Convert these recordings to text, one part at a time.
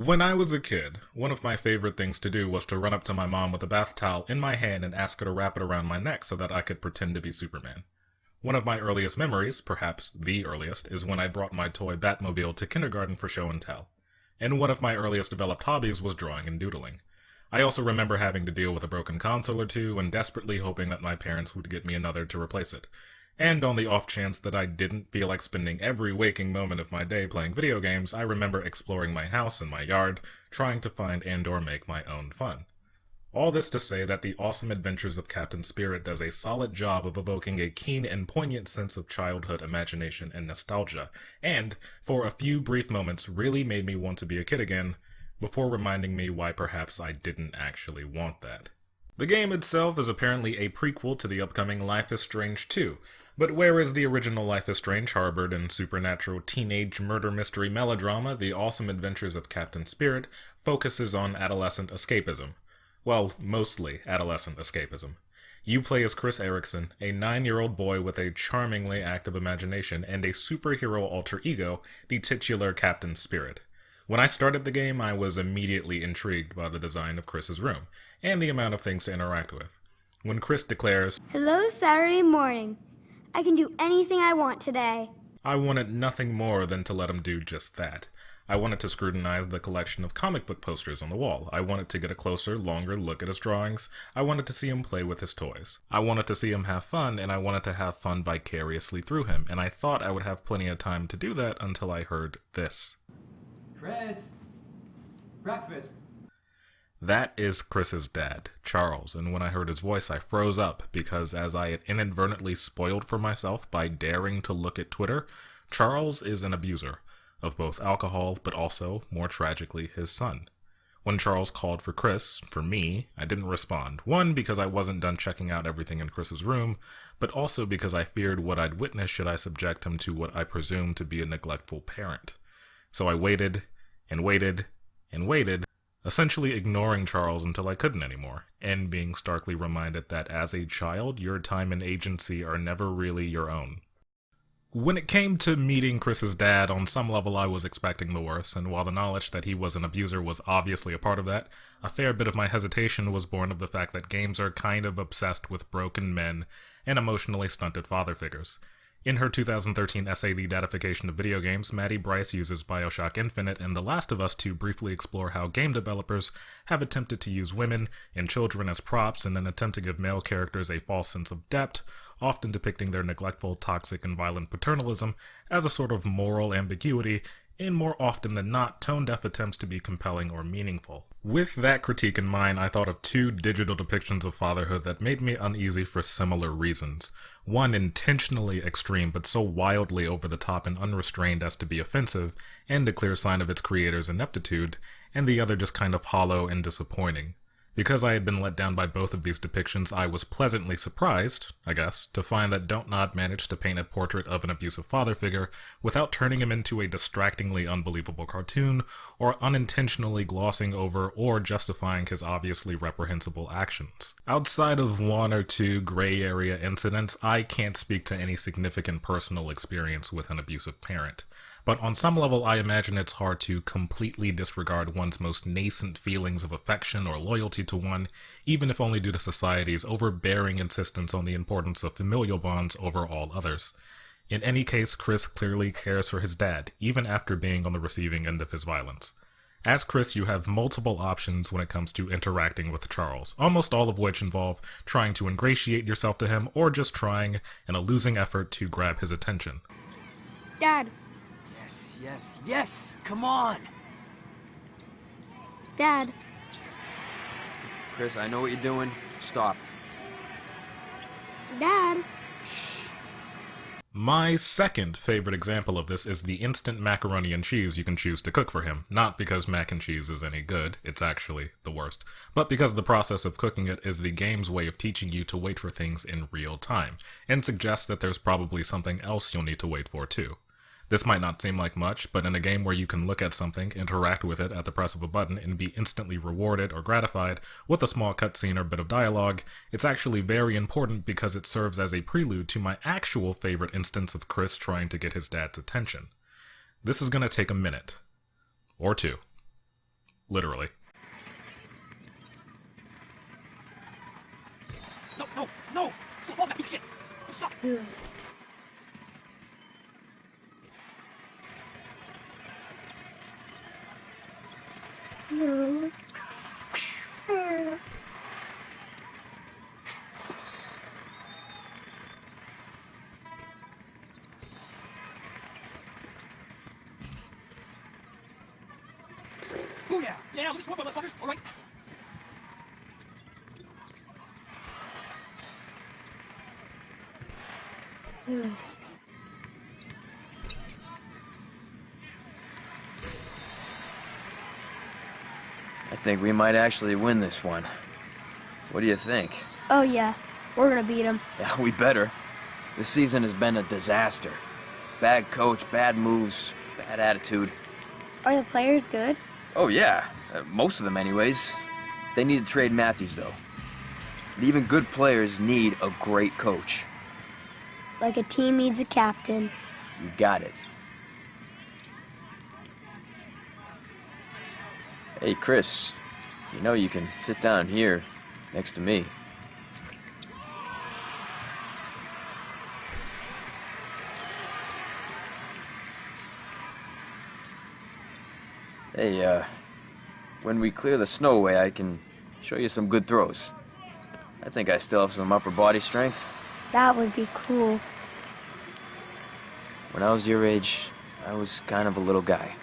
When I was a kid, one of my favorite things to do was to run up to my mom with a bath towel in my hand and ask her to wrap it around my neck so that I could pretend to be Superman. One of my earliest memories, perhaps the earliest, is when I brought my toy Batmobile to kindergarten for show and tell. And one of my earliest developed hobbies was drawing and doodling. I also remember having to deal with a broken console or two and desperately hoping that my parents would get me another to replace it. And on the off chance that I didn't feel like spending every waking moment of my day playing video games, I remember exploring my house and my yard, trying to find and/or make my own fun. All this to say that The Awesome Adventures of Captain Spirit does a solid job of evoking a keen and poignant sense of childhood imagination and nostalgia, and, for a few brief moments, really made me want to be a kid again, before reminding me why perhaps I didn't actually want that. The game itself is apparently a prequel to the upcoming Life is Strange 2, but whereas the original Life is Strange harbored in supernatural teenage murder mystery melodrama, The Awesome Adventures of Captain Spirit focuses on adolescent escapism. Well, mostly adolescent escapism. You play as Chris Erickson, a 9-year-old boy with a charmingly active imagination and a superhero alter ego, the titular Captain Spirit. When I started the game, I was immediately intrigued by the design of Chris's room, and the amount of things to interact with. When Chris declares, "Hello, Saturday morning. I can do anything I want today," I wanted nothing more than to let him do just that. I wanted to scrutinize the collection of comic book posters on the wall. I wanted to get a closer, longer look at his drawings. I wanted to see him play with his toys. I wanted to see him have fun, and I wanted to have fun vicariously through him, and I thought I would have plenty of time to do that until I heard this. Chris, breakfast. That is Chris's dad, Charles, and when I heard his voice I froze up because as I had inadvertently spoiled for myself by daring to look at Twitter, Charles is an abuser of both alcohol but also, more tragically, his son. When Charles called for Chris, for me, I didn't respond. One, because I wasn't done checking out everything in Chris's room, but also because I feared what I'd witness should I subject him to what I presumed to be a neglectful parent. So I waited, and waited, and waited, essentially ignoring Charles until I couldn't anymore, and being starkly reminded that as a child, your time and agency are never really your own. When it came to meeting Chris's dad, on some level I was expecting the worst, and while the knowledge that he was an abuser was obviously a part of that, a fair bit of my hesitation was born of the fact that games are kind of obsessed with broken men and emotionally stunted father figures. In her 2013 essay, The Dadification of Video Games, Maddie Bryce uses BioShock Infinite and The Last of Us to briefly explore how game developers have attempted to use women and children as props in an attempt to give male characters a false sense of depth, often depicting their neglectful, toxic, and violent paternalism as a sort of moral ambiguity in more often than not tone-deaf attempts to be compelling or meaningful. With that critique in mind, I thought of two digital depictions of fatherhood that made me uneasy for similar reasons. One intentionally extreme, but so wildly over the top and unrestrained as to be offensive, and a clear sign of its creator's ineptitude, and the other just kind of hollow and disappointing. Because I had been let down by both of these depictions, I was pleasantly surprised, I guess, to find that Dontnod managed to paint a portrait of an abusive father figure without turning him into a distractingly unbelievable cartoon, or unintentionally glossing over or justifying his obviously reprehensible actions. Outside of one or two gray area incidents, I can't speak to any significant personal experience with an abusive parent. But on some level, I imagine it's hard to completely disregard one's most nascent feelings of affection or loyalty to one, even if only due to society's overbearing insistence on the importance of familial bonds over all others. In any case, Chris clearly cares for his dad, even after being on the receiving end of his violence. As Chris, you have multiple options when it comes to interacting with Charles, almost all of which involve trying to ingratiate yourself to him or just trying, in a losing effort, to grab his attention. "Dad, Yes, come on! Dad, Chris, I know what you're doing. Stop. Dad." My second favorite example of this is the instant macaroni and cheese you can choose to cook for him. Not because mac and cheese is any good, it's actually the worst, but because the process of cooking it is the game's way of teaching you to wait for things in real time, and suggests that there's probably something else you'll need to wait for too. This might not seem like much, but in a game where you can look at something, interact with it at the press of a button, and be instantly rewarded or gratified with a small cutscene or bit of dialogue, it's actually very important because it serves as a prelude to my actual favorite instance of Chris trying to get his dad's attention. This is going to take a minute. Or two. Literally. No! Stop all that piece of shit! You suck! Oh yeah! Yeah, let's score, motherfuckers! Alright? I think we might actually win this one. What do you think? Oh, yeah. We're gonna beat him. Yeah, we better. This season has been a disaster. Bad coach, bad moves, bad attitude. Are the players good? Oh yeah, most of them anyways. They need to trade Matthews though. But even good players need a great coach. Like a team needs a captain. You got it. Hey, Chris, you know you can sit down here next to me. Hey, when we clear the snow away, I can show you some good throws. I think I still have some upper body strength. That would be cool. When I was your age, I was kind of a little guy.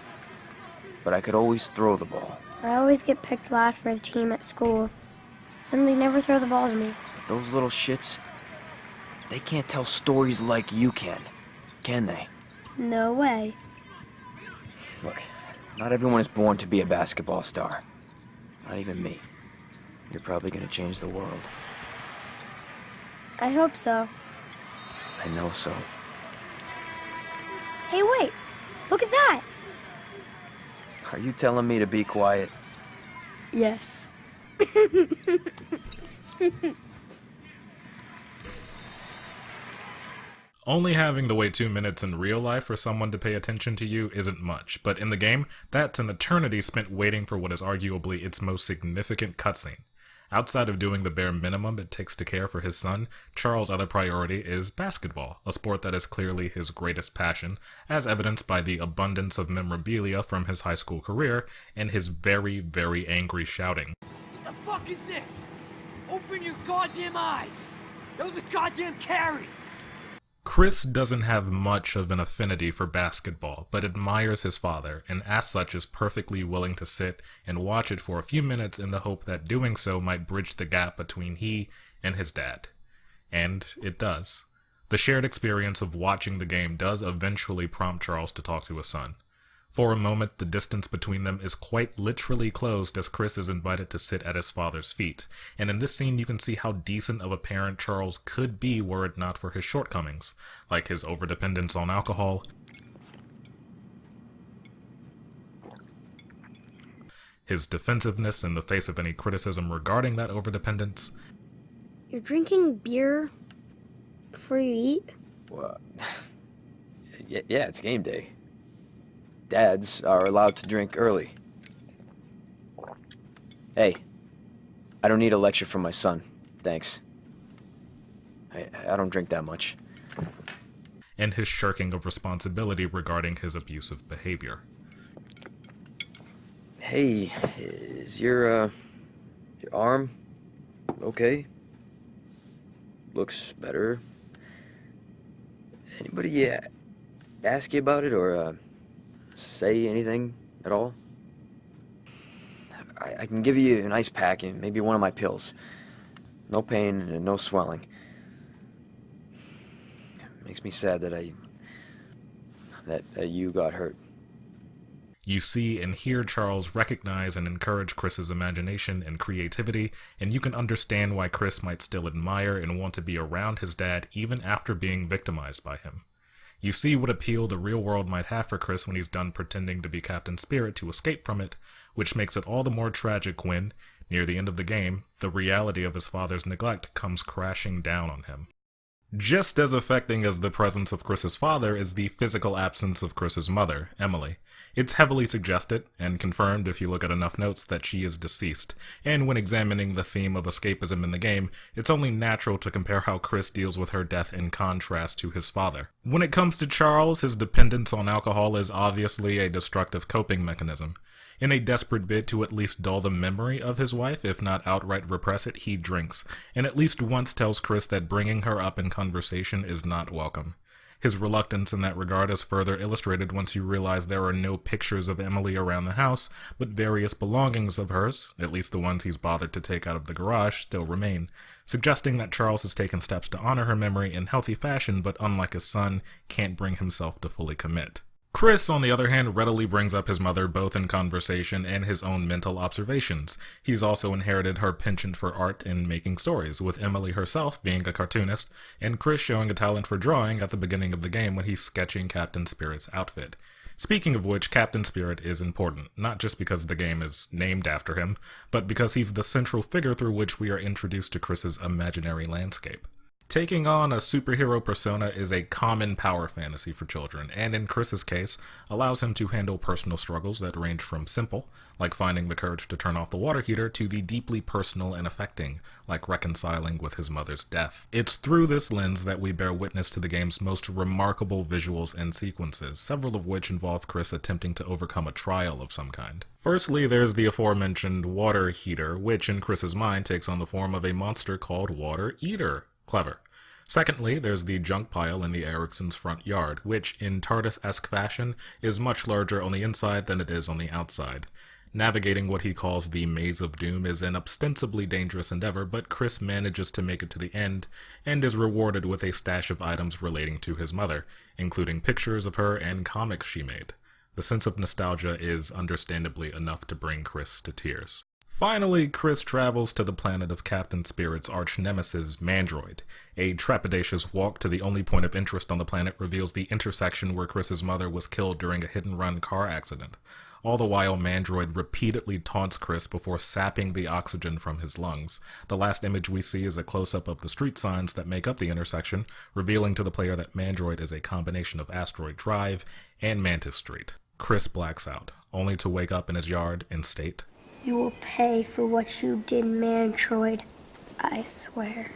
But I could always throw the ball. I always get picked last for the team at school. And they never throw the ball to me. Those little shits, they can't tell stories like you can they? No way. Look, not everyone is born to be a basketball star. Not even me. You're probably gonna change the world. I hope so. I know so. Hey, wait. Look at that. Are you telling me to be quiet? Yes. Only having to wait 2 minutes in real life for someone to pay attention to you isn't much, but in the game, that's an eternity spent waiting for what is arguably its most significant cutscene. Outside of doing the bare minimum it takes to care for his son, Charles' other priority is basketball, a sport that is clearly his greatest passion, as evidenced by the abundance of memorabilia from his high school career and his very, very angry shouting. What the fuck is this? Open your goddamn eyes! That was a goddamn carry! Chris doesn't have much of an affinity for basketball, but admires his father, and as such is perfectly willing to sit and watch it for a few minutes in the hope that doing so might bridge the gap between he and his dad. And it does. The shared experience of watching the game does eventually prompt Charles to talk to his son. For a moment, the distance between them is quite literally closed as Chris is invited to sit at his father's feet, and in this scene you can see how decent of a parent Charles could be were it not for his shortcomings, like his overdependence on alcohol, his defensiveness in the face of any criticism regarding that overdependence. You're drinking beer before you eat? Well, yeah, it's game day. Dads are allowed to drink early. Hey, I don't need a lecture from my son. Thanks. I don't drink that much. And his shirking of responsibility regarding his abusive behavior. Hey, is your arm okay? Looks better. Anybody ask you about it or say anything at all? I can give you an ice pack and maybe one of my pills. No pain and no swelling. Makes me sad that you got hurt. You see and hear Charles recognize and encourage Chris's imagination and creativity, and you can understand why Chris might still admire and want to be around his dad even after being victimized by him. You see what appeal the real world might have for Chris when he's done pretending to be Captain Spirit to escape from it, which makes it all the more tragic when, near the end of the game, the reality of his father's neglect comes crashing down on him. Just as affecting as the presence of Chris's father is the physical absence of Chris's mother, Emily. It's heavily suggested, and confirmed if you look at enough notes, that she is deceased, and when examining the theme of escapism in the game, it's only natural to compare how Chris deals with her death in contrast to his father. When it comes to Charles, his dependence on alcohol is obviously a destructive coping mechanism. In a desperate bid to at least dull the memory of his wife, if not outright repress it, he drinks, and at least once tells Chris that bringing her up in conversation is not welcome. His reluctance in that regard is further illustrated once you realize there are no pictures of Emily around the house, but various belongings of hers, at least the ones he's bothered to take out of the garage, still remain, suggesting that Charles has taken steps to honor her memory in healthy fashion, but unlike his son, can't bring himself to fully commit. Chris, on the other hand, readily brings up his mother both in conversation and his own mental observations. He's also inherited her penchant for art and making stories, with Emily herself being a cartoonist, and Chris showing a talent for drawing at the beginning of the game when he's sketching Captain Spirit's outfit. Speaking of which, Captain Spirit is important, not just because the game is named after him, but because he's the central figure through which we are introduced to Chris's imaginary landscape. Taking on a superhero persona is a common power fantasy for children, and in Chris's case, allows him to handle personal struggles that range from simple, like finding the courage to turn off the water heater, to the deeply personal and affecting, like reconciling with his mother's death. It's through this lens that we bear witness to the game's most remarkable visuals and sequences, several of which involve Chris attempting to overcome a trial of some kind. Firstly, there's the aforementioned water heater, which in Chris's mind takes on the form of a monster called Water Eater. Clever. Secondly, there's the junk pile in the Ericksons' front yard, which, in TARDIS-esque fashion, is much larger on the inside than it is on the outside. Navigating what he calls the Maze of Doom is an ostensibly dangerous endeavor, but Chris manages to make it to the end, and is rewarded with a stash of items relating to his mother, including pictures of her and comics she made. The sense of nostalgia is understandably enough to bring Chris to tears. Finally, Chris travels to the planet of Captain Spirit's arch-nemesis, Mandroid. A trepidatious walk to the only point of interest on the planet reveals the intersection where Chris's mother was killed during a hit-and-run car accident. All the while, Mandroid repeatedly taunts Chris before sapping the oxygen from his lungs. The last image we see is a close-up of the street signs that make up the intersection, revealing to the player that Mandroid is a combination of Asteroid Drive and Mantis Street. Chris blacks out, only to wake up in his yard and state, You will pay for what you did, Mantroid. I swear.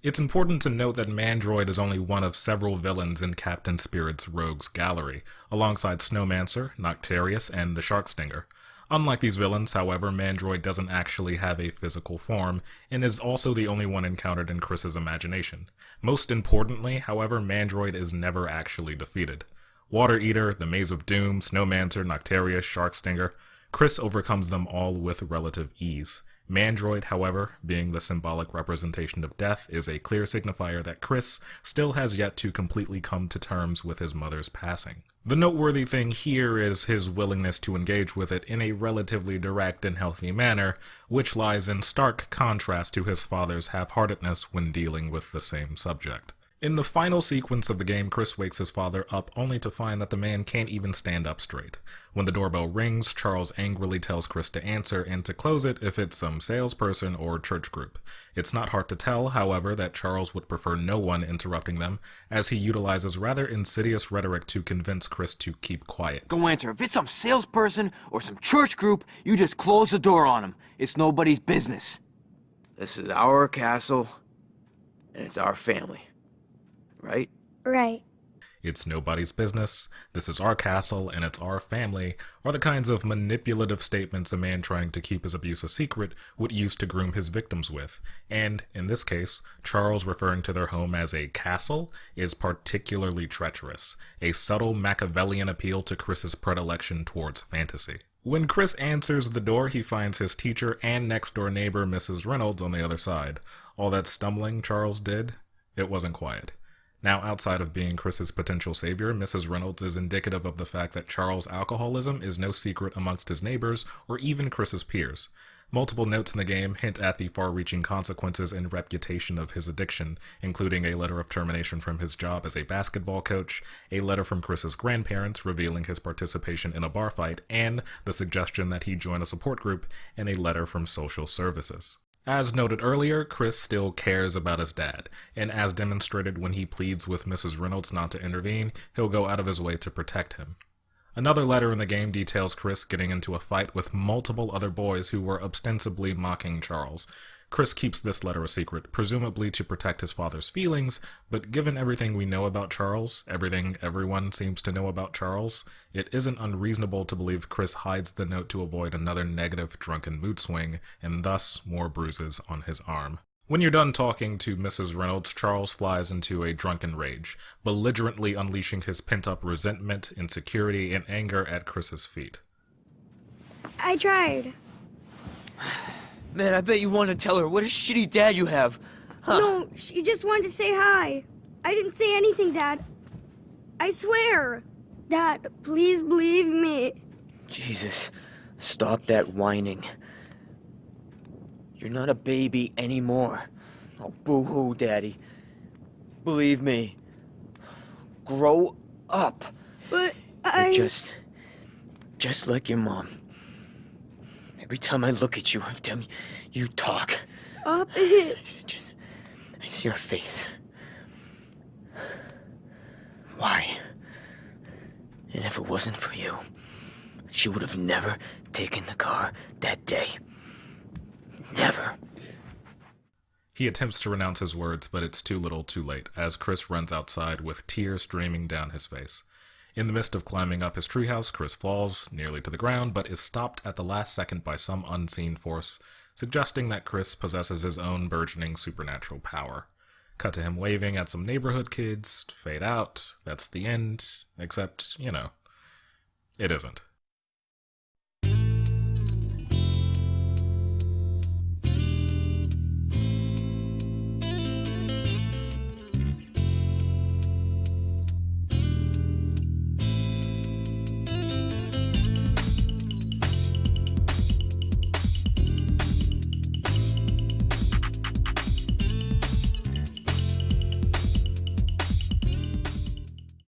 It's important to note that Mandroid is only one of several villains in Captain Spirit's rogues gallery, alongside Snowmancer, Noctarius, and the Sharkstinger. Unlike these villains, however, Mandroid doesn't actually have a physical form, and is also the only one encountered in Chris's imagination. Most importantly, however, Mandroid is never actually defeated. Water Eater, the Maze of Doom, Snowmancer, Noctarius, Sharkstinger, Chris overcomes them all with relative ease. Mandroid, however, being the symbolic representation of death, is a clear signifier that Chris still has yet to completely come to terms with his mother's passing. The noteworthy thing here is his willingness to engage with it in a relatively direct and healthy manner, which lies in stark contrast to his father's half-heartedness when dealing with the same subject. In the final sequence of the game, Chris wakes his father up only to find that the man can't even stand up straight. When the doorbell rings, Charles angrily tells Chris to answer and to close it if it's some salesperson or church group. It's not hard to tell, however, that Charles would prefer no one interrupting them, as he utilizes rather insidious rhetoric to convince Chris to keep quiet. Go answer. If it's some salesperson or some church group, you just close the door on them. It's nobody's business. This is our castle, and it's our family. Right? Right. It's nobody's business, this is our castle, and it's our family, are the kinds of manipulative statements a man trying to keep his abuse a secret would use to groom his victims with. And, in this case, Charles referring to their home as a castle is particularly treacherous, a subtle Machiavellian appeal to Chris's predilection towards fantasy. When Chris answers the door, he finds his teacher and next-door neighbor, Mrs. Reynolds, on the other side. All that stumbling Charles did, it wasn't quiet. Now, outside of being Chris's potential savior, Mrs. Reynolds is indicative of the fact that Charles' alcoholism is no secret amongst his neighbors or even Chris's peers. Multiple notes in the game hint at the far-reaching consequences and reputation of his addiction, including a letter of termination from his job as a basketball coach, a letter from Chris's grandparents revealing his participation in a bar fight, and the suggestion that he join a support group, and a letter from social services. As noted earlier, Chris still cares about his dad, and as demonstrated when he pleads with Mrs. Reynolds not to intervene, he'll go out of his way to protect him. Another letter in the game details Chris getting into a fight with multiple other boys who were ostensibly mocking Charles. Chris keeps this letter a secret, presumably to protect his father's feelings, but given everything we know about Charles, everything everyone seems to know about Charles, it isn't unreasonable to believe Chris hides the note to avoid another negative drunken mood swing, and thus more bruises on his arm. When you're done talking to Mrs. Reynolds, Charles flies into a drunken rage, belligerently unleashing his pent-up resentment, insecurity, and anger at Chris's feet. I tried. Man, I bet you want to tell her what a shitty dad you have. Huh? No, she just wanted to say hi. I didn't say anything, Dad. I swear. Dad, please believe me. Jesus, stop that whining. You're not a baby anymore. Oh, boo-hoo, Daddy. Believe me. Grow up. But You're just like your mom. Every time I look at you, every time you talk, Stop it. I see your face. Why? And if it wasn't for you, she would have never taken the car that day. Never. He attempts to renounce his words, but it's too little too late, as Chris runs outside with tears streaming down his face. In the midst of climbing up his treehouse, Chris falls, nearly to the ground, but is stopped at the last second by some unseen force, suggesting that Chris possesses his own burgeoning supernatural power. Cut to him waving at some neighborhood kids, fade out, that's the end, except, it isn't.